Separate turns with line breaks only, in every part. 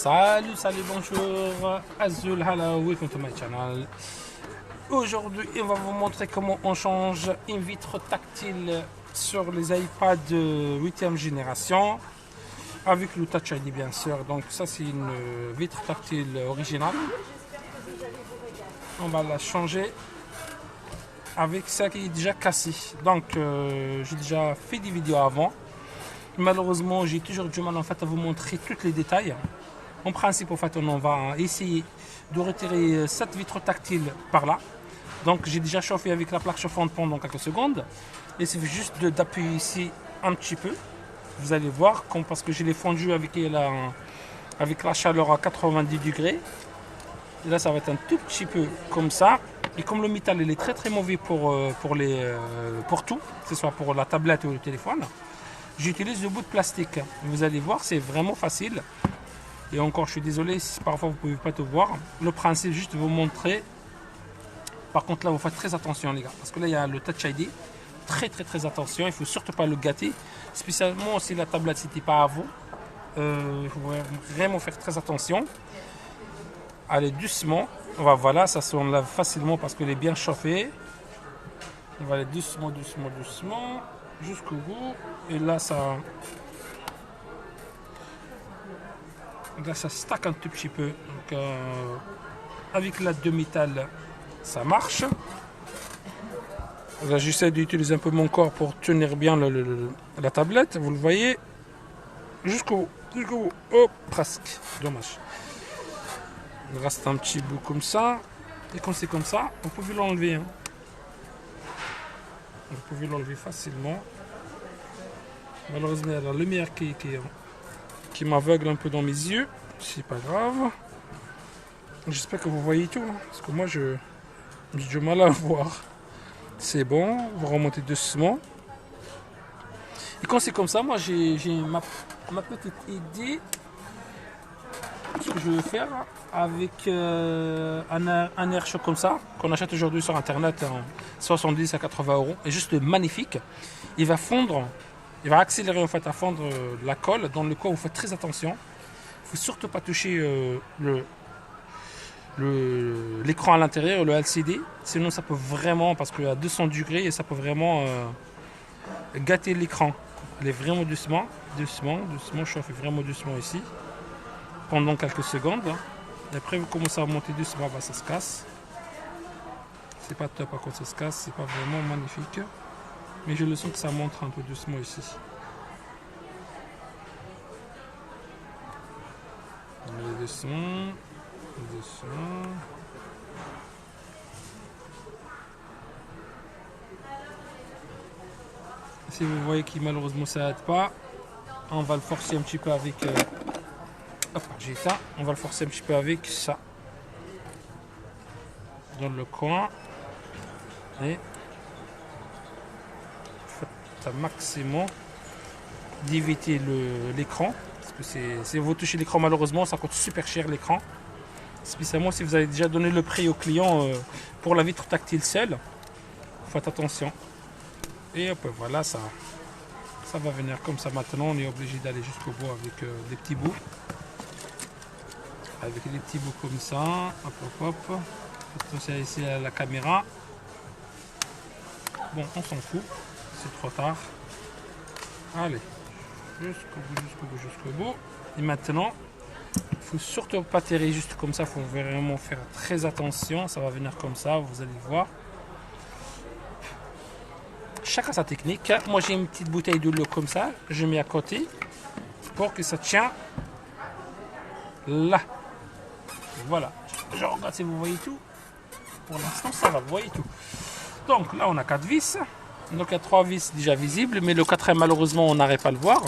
Salut, bonjour, Azul, hello, welcome to my channel. Aujourd'hui, on va vous montrer comment on change une vitre tactile sur les iPads 8e génération avec le Touch ID bien sûr. Donc ça c'est une vitre tactile originale. On va la changer avec ça qui est déjà cassé. Donc j'ai déjà fait des vidéos avant. Malheureusement, j'ai toujours du mal en fait à vous montrer tous les détails. En principe, en fait, on va essayer de retirer cette vitre tactile par là. Donc, j'ai déjà chauffé avec la plaque chauffante pendant quelques secondes. Il suffit juste d'appuyer ici un petit peu. Vous allez voir, parce que je l'ai fondu avec la chaleur à 90 degrés. Et là, ça va être un tout petit peu comme ça. Et comme le métal, il est très mauvais pour tout, que ce soit pour la tablette ou le téléphone, j'utilise le bout de plastique. Vous allez voir, c'est vraiment facile. Et encore, je suis désolé si parfois vous ne pouvez pas tout voir. Le principe, juste vous montrer. Par contre, là, vous faites très attention, les gars. Parce que là, il y a le Touch ID. Très attention. Il ne faut surtout pas le gâter. Spécialement si la tablette n'était pas à vous. Il faut vraiment faire très attention. Allez, doucement. Voilà, ça s'enlève facilement parce qu'elle est bien chauffée. On va aller doucement. Jusqu'au bout. Et là, ça stack un tout petit peu. Donc, avec la de métal, ça marche. Là, j'essaie d'utiliser un peu mon corps pour tenir bien la tablette. Vous le voyez. Jusqu'au bout. Oh, presque. Dommage. Il reste un petit bout comme ça. Et quand c'est comme ça, vous pouvez l'enlever. Hein. Vous pouvez l'enlever facilement. Malheureusement, il y a la lumière qui m'aveugle un peu dans mes yeux. C'est pas grave. J'espère que vous voyez tout. Hein, parce que moi, j'ai du mal à voir. C'est bon. Vous remontez doucement. Et quand c'est comme ça, moi, j'ai ma petite idée. Ce que je vais faire avec un air chaud comme ça, qu'on achète aujourd'hui sur Internet en 70 à 80 euros. Et juste magnifique. Il va fondre. Il va accélérer en fait à fondre la colle, dans le quoi vous faites très attention. Il ne faut surtout pas toucher l'écran à l'intérieur, le LCD. Sinon ça peut vraiment, parce qu'il y a 200 degrés, et ça peut vraiment gâter l'écran. Allez vraiment doucement. Chauffez vraiment doucement ici. Pendant quelques secondes. Et après vous commencez à monter doucement, ça se casse. C'est pas top à cause ça se casse, c'est pas vraiment magnifique. Mais je le sens que ça monte un peu doucement ici. Allez, doucement. Si vous voyez qu'il malheureusement ça n'aide pas, on va le forcer un petit peu avec... Hop, j'ai éteint. On va le forcer un petit peu avec ça. Dans le coin. Et... un maximum d'éviter l'écran, parce que si vous touchez l'écran, malheureusement ça coûte super cher l'écran, spécialement si vous avez déjà donné le prix au client pour la vitre tactile seule. Faites attention. Et hop, voilà, ça va venir comme ça. Maintenant on est obligé d'aller jusqu'au bout avec des petits bouts, comme ça. Hop. Attention ici à la caméra. Bon, on s'en fout. C'est trop tard. Allez, jusqu'au bout. Et maintenant, il faut surtout pas tirer juste comme ça. Il faut vraiment faire très attention. Ça va venir comme ça, vous allez voir. Chacun sa technique. Moi, j'ai une petite bouteille de l'eau comme ça. Je mets à côté pour que ça tient là. Voilà. Je regarde si vous voyez tout. Pour l'instant, ça va. Vous voyez tout. Donc là, on a 4 vis. Donc il y a 3 vis déjà visibles, mais le 4e malheureusement on n'arrive pas à le voir.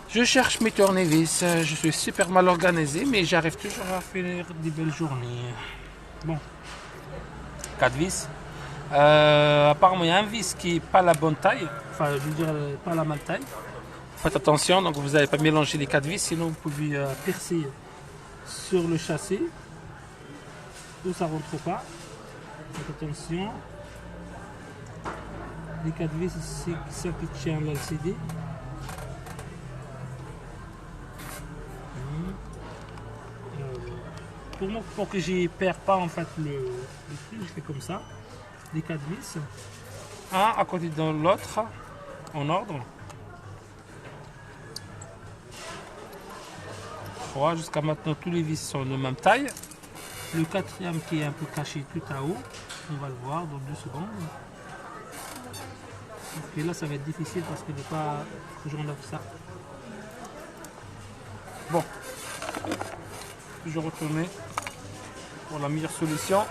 Je cherche mes tournevis, je suis super mal organisé, mais j'arrive toujours à faire des belles journées. Bon, 4 vis. Apparemment il y a un vis qui n'est pas la bonne taille, enfin je veux dire pas la même taille. Faites attention, donc vous n'allez pas mélanger les 4 vis, sinon vous pouvez percer sur le châssis, où ça ne rentre pas. Faites attention. Les 4 vis, c'est ça qui tient l'LCD. pour que je perds pas en fait le truc, je fais comme ça. Les 4 vis. Un à côté de l'autre, en ordre. 3, jusqu'à maintenant tous les vis sont de même taille. Le quatrième qui est un peu caché tout à haut, on va le voir dans 2 secondes. Et là ça va être difficile parce qu'il n'est pas que j'enlève ça. Bon, je retourne pour la meilleure solution.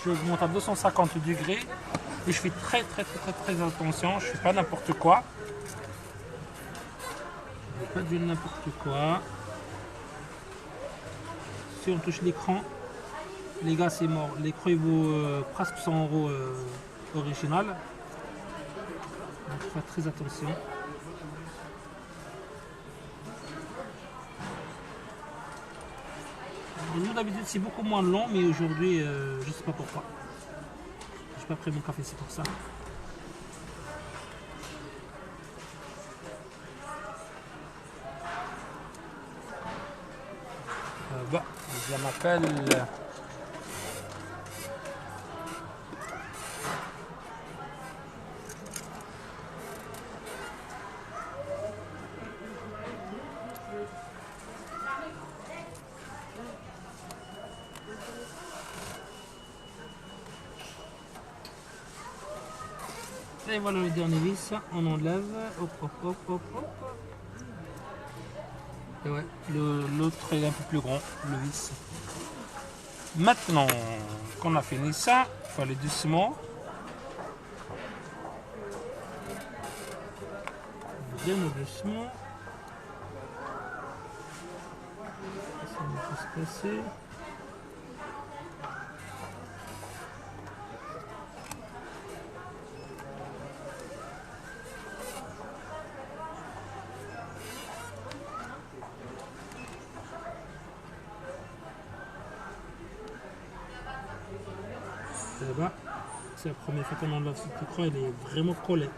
Je monte à 250 degrés et je fais très attention, je fais pas n'importe quoi. Je fais pas de n'importe quoi. Si on touche l'écran, les gars c'est mort. L'écran il vaut presque 100 € original. Donc faites très attention. Nous d'habitude c'est beaucoup moins long, mais aujourd'hui je sais pas pourquoi. J'ai pas pris mon café, c'est pour ça. Bah, je m'appelle. Et voilà le dernier vis, on enlève, hop. Et ouais, l'autre est un peu plus grand, le vis. Maintenant qu'on a fini ça, il faut aller doucement. Vraiment doucement. Ça va pas se passer. Là-bas, c'est la première fois qu'on enlève cet écran, il est vraiment collé.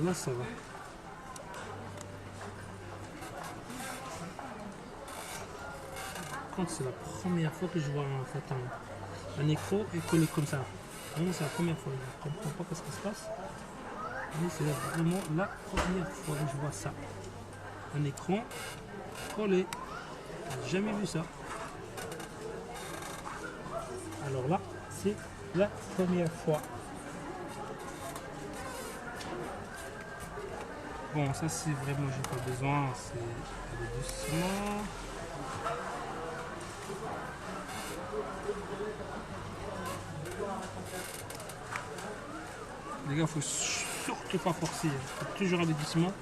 Là ça va. Quand c'est la première fois que je vois en fait un écran est collé comme ça. Vraiment c'est la première fois, je ne comprends pas ce qui se passe. Mais c'est vraiment la première fois que je vois ça. Un écran collé. J'ai jamais vu ça. Alors là, c'est la première fois. Bon, ça c'est vraiment, j'ai pas besoin, c'est aller doucement. Les gars, faut surtout pas forcer, faut toujours aller doucement,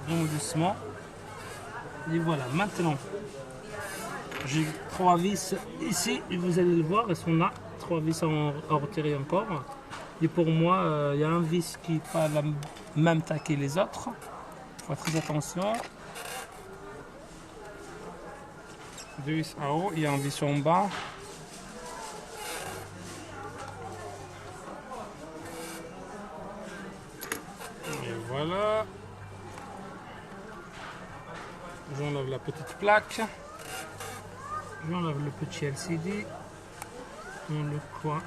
vraiment doucement. Et voilà, maintenant, j'ai 3 vis ici, et vous allez le voir, elles sont là, 3 vis à retirer encore. Et pour moi, il y a un vis qui n'est pas la même taille que les autres. Il faut faire très attention. 2 vis en haut, il y a un vis en bas. Et voilà. J'enlève la petite plaque. J'enlève le petit LCD. Dans le coin.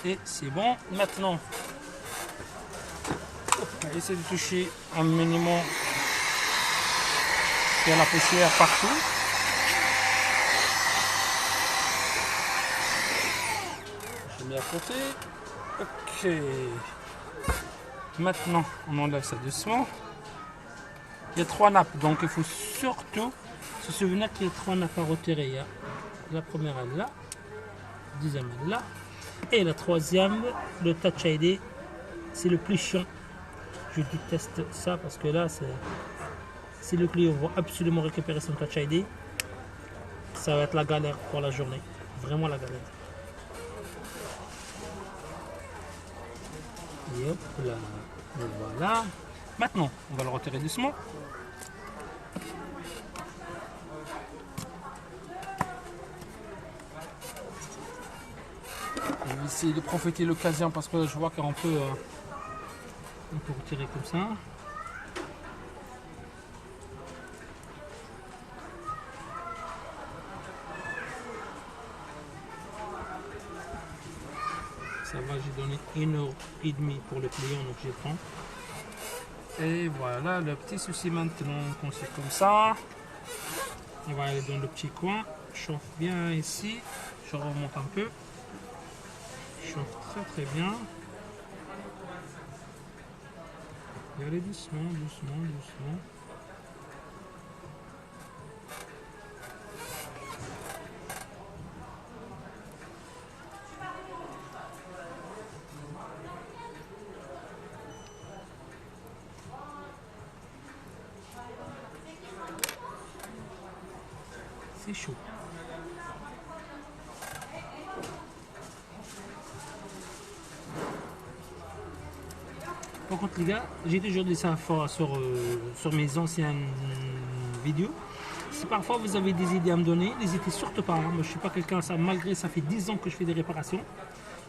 Et c'est bon. Maintenant, on va essayer de toucher un minimum. Il y a la poussière partout. Je mets à côté. Ok. Maintenant, on enlève ça doucement. Il y a 3 nappes, donc il faut surtout se souvenir qu'il y a 3 nappes à retirer. Il y a la première elle là, la deuxième elle là, et la troisième, le Touch ID, c'est le plus chiant. Je déteste ça parce que là, si le client veut absolument récupérer son Touch ID, ça va être la galère pour la journée. Vraiment la galère. Et hop là, et voilà. Maintenant, on va le retirer doucement. essayer de profiter de l'occasion parce que je vois qu'on peut, on peut retirer comme ça. Ça va, j'ai donné 1,5 € pour le client, donc j'ai prends. Et voilà, le petit souci maintenant qu'on c'est comme ça. On va aller dans le petit coin. Chauffe bien ici. Je remonte un peu. Chauffe très très bien. Et allez doucement, doucement, doucement. C'est chaud. Par contre les gars, j'ai toujours dit ça sur mes anciennes vidéos. Si parfois vous avez des idées à me donner, n'hésitez surtout pas. Hein. Moi je suis pas quelqu'un, malgré ça fait 10 ans que je fais des réparations.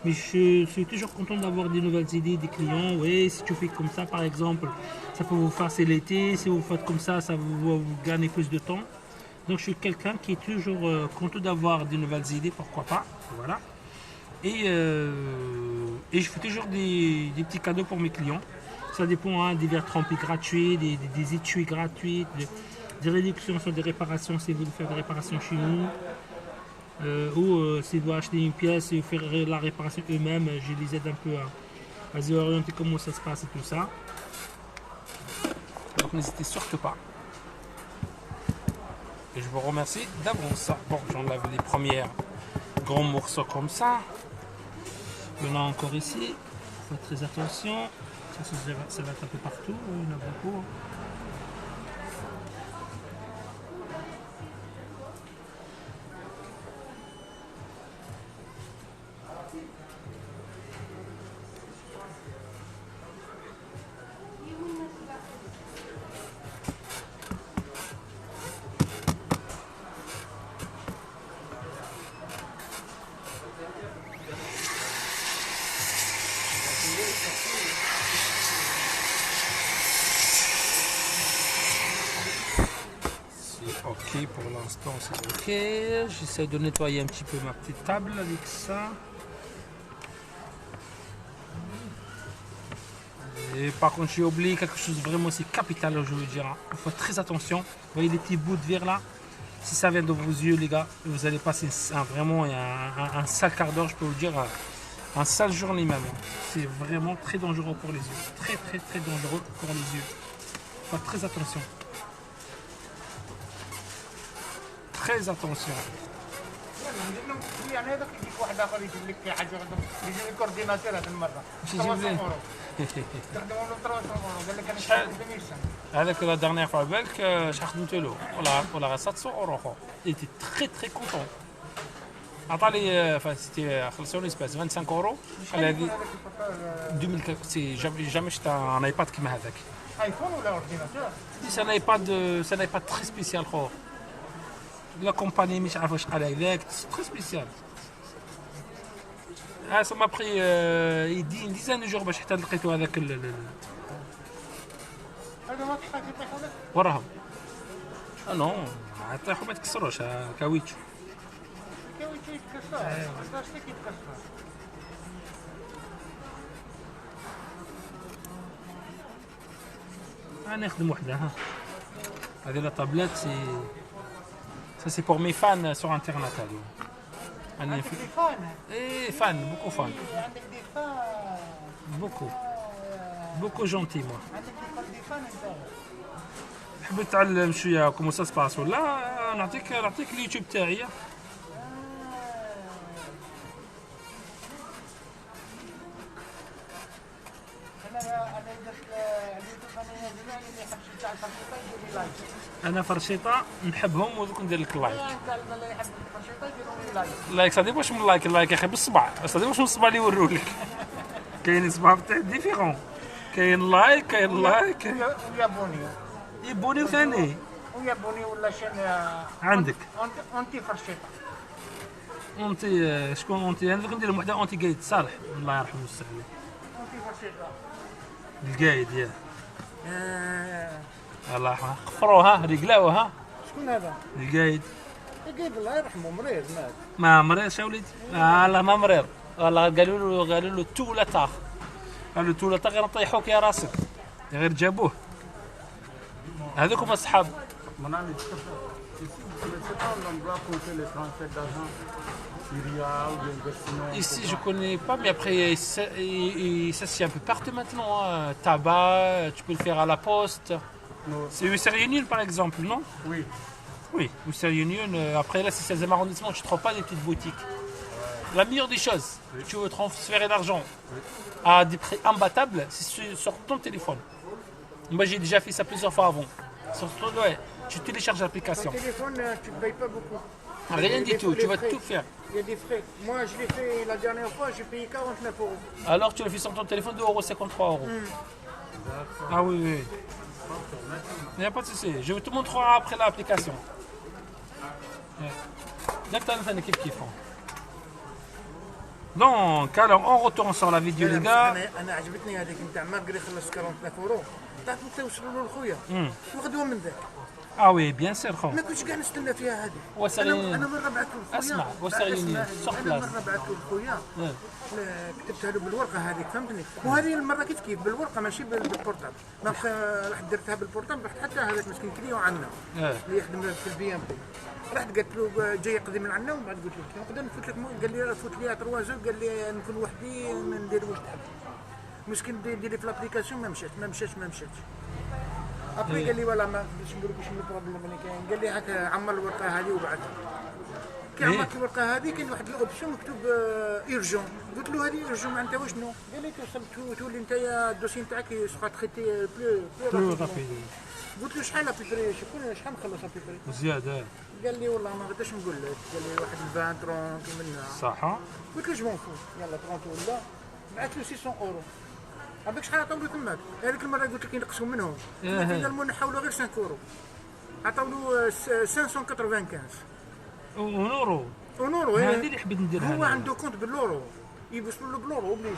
Mais je suis toujours content d'avoir des nouvelles idées des clients. Oui, si tu fais comme ça par exemple, ça peut vous faciliter. Si vous faites comme ça, ça va vous gagner plus de temps. Donc je suis quelqu'un qui est toujours content d'avoir des nouvelles idées, pourquoi pas. Voilà. Et je fais toujours des petits cadeaux pour mes clients. Ça dépend, hein, des verres trempés gratuits, des étuis gratuits, des réductions sur des réparations si vous voulez faire des réparations chez nous. Ou si vous acheter une pièce et faire la réparation eux-mêmes, je les aide un peu à se orienter comment ça se passe et tout ça. Donc n'hésitez surtout pas. Et je vous remercie d'avance. Bon, j'enlève les premiers grands morceaux comme ça. Il y en a encore ici. Faites très attention. Ça va être un peu partout. Il y en a beaucoup. Ok, pour l'instant c'est ok. J'essaie de nettoyer un petit peu ma petite table avec ça. Et par contre j'ai oublié quelque chose vraiment c'est capital, je veux dire. Il faut faire très attention. Vous voyez les petits bouts de verre là? Si ça vient de vos yeux les gars, vous allez passer vraiment un sale quart d'heure, je peux vous dire. Un sale journée même. C'est vraiment très dangereux pour les yeux. Très très très dangereux pour les yeux. Faites très attention. Très attention. هذاك la dernière fois بالك خدمت له ولا 700 € خو. Il était très très content. عطاني c'était خلصوني سباس 25 € على هذه 2000 سي jamais شفت un iPad كيما هذاك.
ايفون ولا اورديناتور؟
C'est un iPad très spécial خو. La compagnie مش عارفه شحال هذاك très spécial. Ça m'a pris une dizaine de jours باش حتى لقيتو هذاك
هذا ما تحتاج يطيحوا لك؟
وراهم. نو ما يطيحوا ما يتكسروش كاويتشو.
كاويتشو يتكسر، بلاستيك يتكسر.
نخدم وحده ها. هذه لا تابلت ça c'est pour mes fans sur internet اليوم.
عندك دي فان؟
ايه فان بوكو فان.
عندك دي فان؟
بوكو جونتي موا.
عندك دي فان انت؟
حبيت نتعلم شويه كومون سا سباس ولا نعطيك اليوتيوب تاعي. انا فرشيطه نحبهم ودوك ندير لك اللايك.
اللي يحب الفرشيطه يديروا لي لايك.
اللايك صديق واش من اللايك يا اخي بالصبع صديق واش من الصبع اللي يوروا لك. كاين صباع ديفيرون. كاين لايك
ويابوني.
يبوني ثاني.
ويابوني ولا شان
عندك
انتي فرشيطه.
انت شكون انت؟ انا دوك ندير لهم وحده اونتي قايد صالح الله يرحمه ويوسع عليه.
اونتي فاشيتا.
القايد ياه الله يرحمه قفروها رجلاوها.
شكون هذا؟
القايد
قايد الله يرحمه مريض مات.
ما مريض يا وليدي لا ما مريض والله قالوا له تولتا قالوا له تولتا غير نطيحوك يا راسك غير جابوه هذوك هما الصحاب.
Mon ami, ici, vous ne connaissez pas l'endroit pour faire les transferts d'argent Syria ou bien investissement.
Ici je connais pas mais après ça c'est un peu partout maintenant hein. Tabac tu peux le faire à la poste.
Non.
C'est Western Union par exemple non?
Oui.
Oui, Western Union. Après là, c'est 16e arrondissement, tu ne trouves pas des petites boutiques. La meilleure des choses, tu veux transférer l'argent à des prix imbattables, c'est sur ton téléphone. Moi, j'ai déjà fait ça plusieurs fois avant. Ouais, tu télécharges
Ton
l'application.
téléphone, tu ne payes pas beaucoup.
Rien du tout, tu vas
frais.
tout faire.
Il y a des frais. Moi, je l'ai fait la dernière fois, j'ai payé 49 €.
Alors, tu le fais sur ton téléphone, 2,53 €. Ah oui, oui. Il n'y a pas de souci. Je te montrerai après l'application. Donc, alors on retourne sur la vidéo les gars.
انا عجبتني هذيك نتاع ماغري خلص 49 €. تعرف متى وصلوا له لخويا؟ وغدوه من ذاك.
Ah oui, bien sûr.
ما كنتش قاعد نستنى فيها هذه.
وسريين.
انا مره بعثت له لخويا.
اسمع وسريين سوق
انا
بلاص.
مره بعثت له لخويا. كتبتها له بالورقه هذيك فهمتني. وهذه المره كيف بالورقه ماشي بالبورتابل. رحت درتها بالبورتابل رحت حتى هذاك مسكين كليو عندنا. اللي يخدم في البي ام بي. رحت قلت له جاي يقضي من عندنا ومن بعد قلت له نقدر نفوت لك قال لي فوت لي 3 زو قال لي نكون وحدي ندير واش تحب. مسكين ديري في لابليكاسيون ما مشاتش. ابري قال لي ولا ما باش ندير باش البروبليم اللي كاين قال لي هاك عمر الورقه هذه وبعثها. كي عمرت الورقه هذه كاين واحد الاوبسيون مكتوب ايرجون قلت له هذه ايرجون معناتها وشنو؟ قال لي تولي انت الدوسي نتاعك يسقى تريتي بلو رابيد. قلت له شحال ابيبري شحال نخلص ابيبري؟
زياده.
قال لي والله ما قدرتش نقول لك قال لي واحد 20 30 منها
صح.
قلت له جمون فو يلا 30 ولا بعثت له 600 €. عندك شحال عطاو له تماك هذيك المره قلت لك ينقصوا منهم فينالمون نحاولوا غير 5 €. عطاو له 595
ونورو
ونورو.
هذه اللي حبيت نديرها
هو عنده كونت باللورو يبصوا له باللورو بليجي.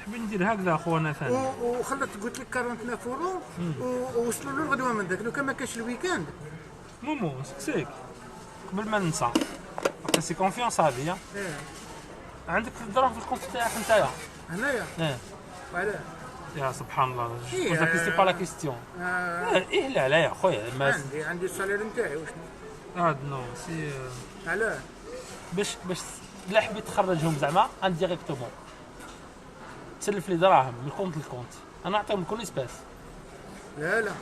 حبيت ندير هكذا اخوانا ثاني.
وخلت قلت لك 49 € ووصلوا له الغدوه من ذاك لو كان ما كانش الويكاند.
مومو سكسيك قبل ما ننسى سي كونفيونس هذه. عندك الدراهم في الكونت تاعك نتايا
هنايا وعلاه
يا سبحان الله.
إيه،
سي با لا كيستيون. ايه لا لا يا خويا
عندي السالير نتاعي وشنو
هاد نو سي
علاه
باش لا حبيت تخرجهم زعما انديريكتومون تسلف لي دراهم من الكونت للكونت انا نعطيهم كل اسباس.
لا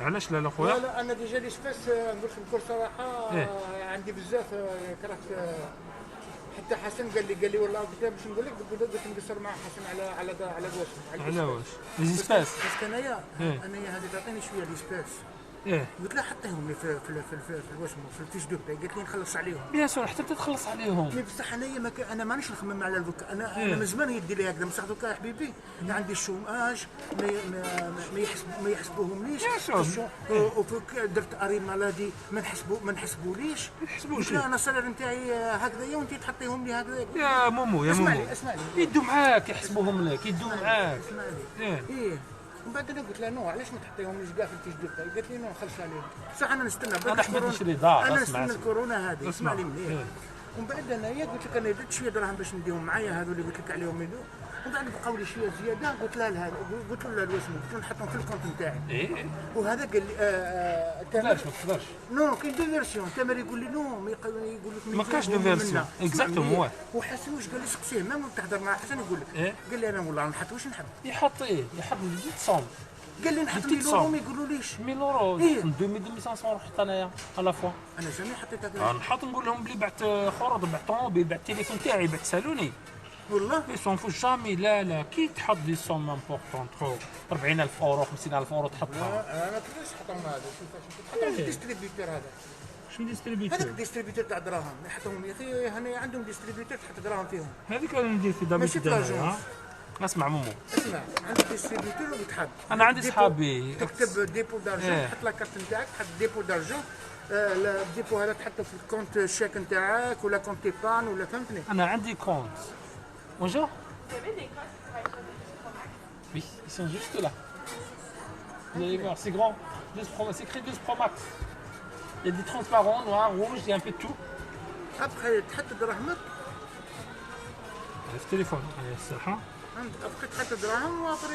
علاش لا خويا؟
لا انا ديجا لي سباس نقول لك بكل صراحه عندي بزاف كرهت. حتى حسن قال لي والله قلت باش نقول لك قلت نقصر مع حسن على الوصف
على واش لي سباس
بس انايا هذه تعطيني شويه لي سباس. قلت لها حطيهم لي في الوسم في الفيش دو باي قالت لي نخلص عليهم.
بيان سور حتى تخلص عليهم.
مي بصح انايا انا مانيش نخمم على الفك انا من زمان يدي لي هكذا بصح دوكا حبيبي عندي الشوماج ما يحسبوهمليش. وفوق درت اري مالادي ما نحسبوليش. لا انا السالير نتاعي هكذايا وانت تحطيهم لي هكذا.
يا مومو
اسمع لي
يدوا معاك يحسبوهم لك يدوا معاك.
اسمع لي ومن بعد انا قلت لها نو علاش ما تحطيهمليش كاع في الفيش دو باي؟ قالت لي نو خلص عليهم. بصح انا نستنى
انا حبيت نشري دار.
انا نستنى الكورونا هذه. اسمع لي مليح. ومن بعد انايا قلت لك انا درت شويه دراهم باش نديهم معايا هذو اللي قلت لك عليهم يدو. ومن بعد بقاو لي شويه زياده قلت لها قلت له الوسم قلت له نحطهم في الكونت نتاعي. وهذا قال لي
ما تقدرش.
نو كاين دو فيرسيون. تامر يقول لي نو يقول لك
ما كاش دو فيرسيون اكزاكتومون.
وحسن واش قال لي سقسيه ميم تهضر مع حسن يقول لك قال لي انا والله نحط واش نحب.
يحط يحط 200
قال لي نحط 1000 € ما يقولوليش
1000 €. 2500 حتى انايا على فوا.
انا جامي حطيت هكذا.
نحط نقول لهم بلي بعت خرط بعت طوموبيل بعت التليفون تاعي بعت سالوني
والله
لي سون فو جامي. لا كي تحط دي سوم امبورطون ترو 40000 € 50000 € تحطها.
انا كيفاش نحطهم هذا تحطهم في الديستريبيوتور هذا.
شنو ديستريبيوتور؟
هذاك الديستريبيوتور تاع دراهم يحطهم يا اخي هنا عندهم ديستريبيوتور تحط دراهم فيهم.
هذيك انا ندير في دابا
ماشي في لاجونس.
اسمع مومو،
اسمع، عندك ديستريبيوتور وتحب.
انا عندي
ديبو-
صحابي
تكتب ديبو دارجون،
إيه.
تحط لاكارت نتاعك، تحط ديبو دارجون. الديبو هذا تحطه في الكونت الشيك نتاعك ولا كونت ايبان ولا فهمتني.
انا عندي كونت. Bonjour. Oui, ils sont juste là. Vous allez voir, c'est grand. 12 Pro, c'est écrit 12 Pro Max. Il y a des transparents, noirs, rouges, il y a un peu de tout.
ابخي تحط دراهمك،
في التليفون. Allez, c'est ça.
ابخي تحط دراهم واخر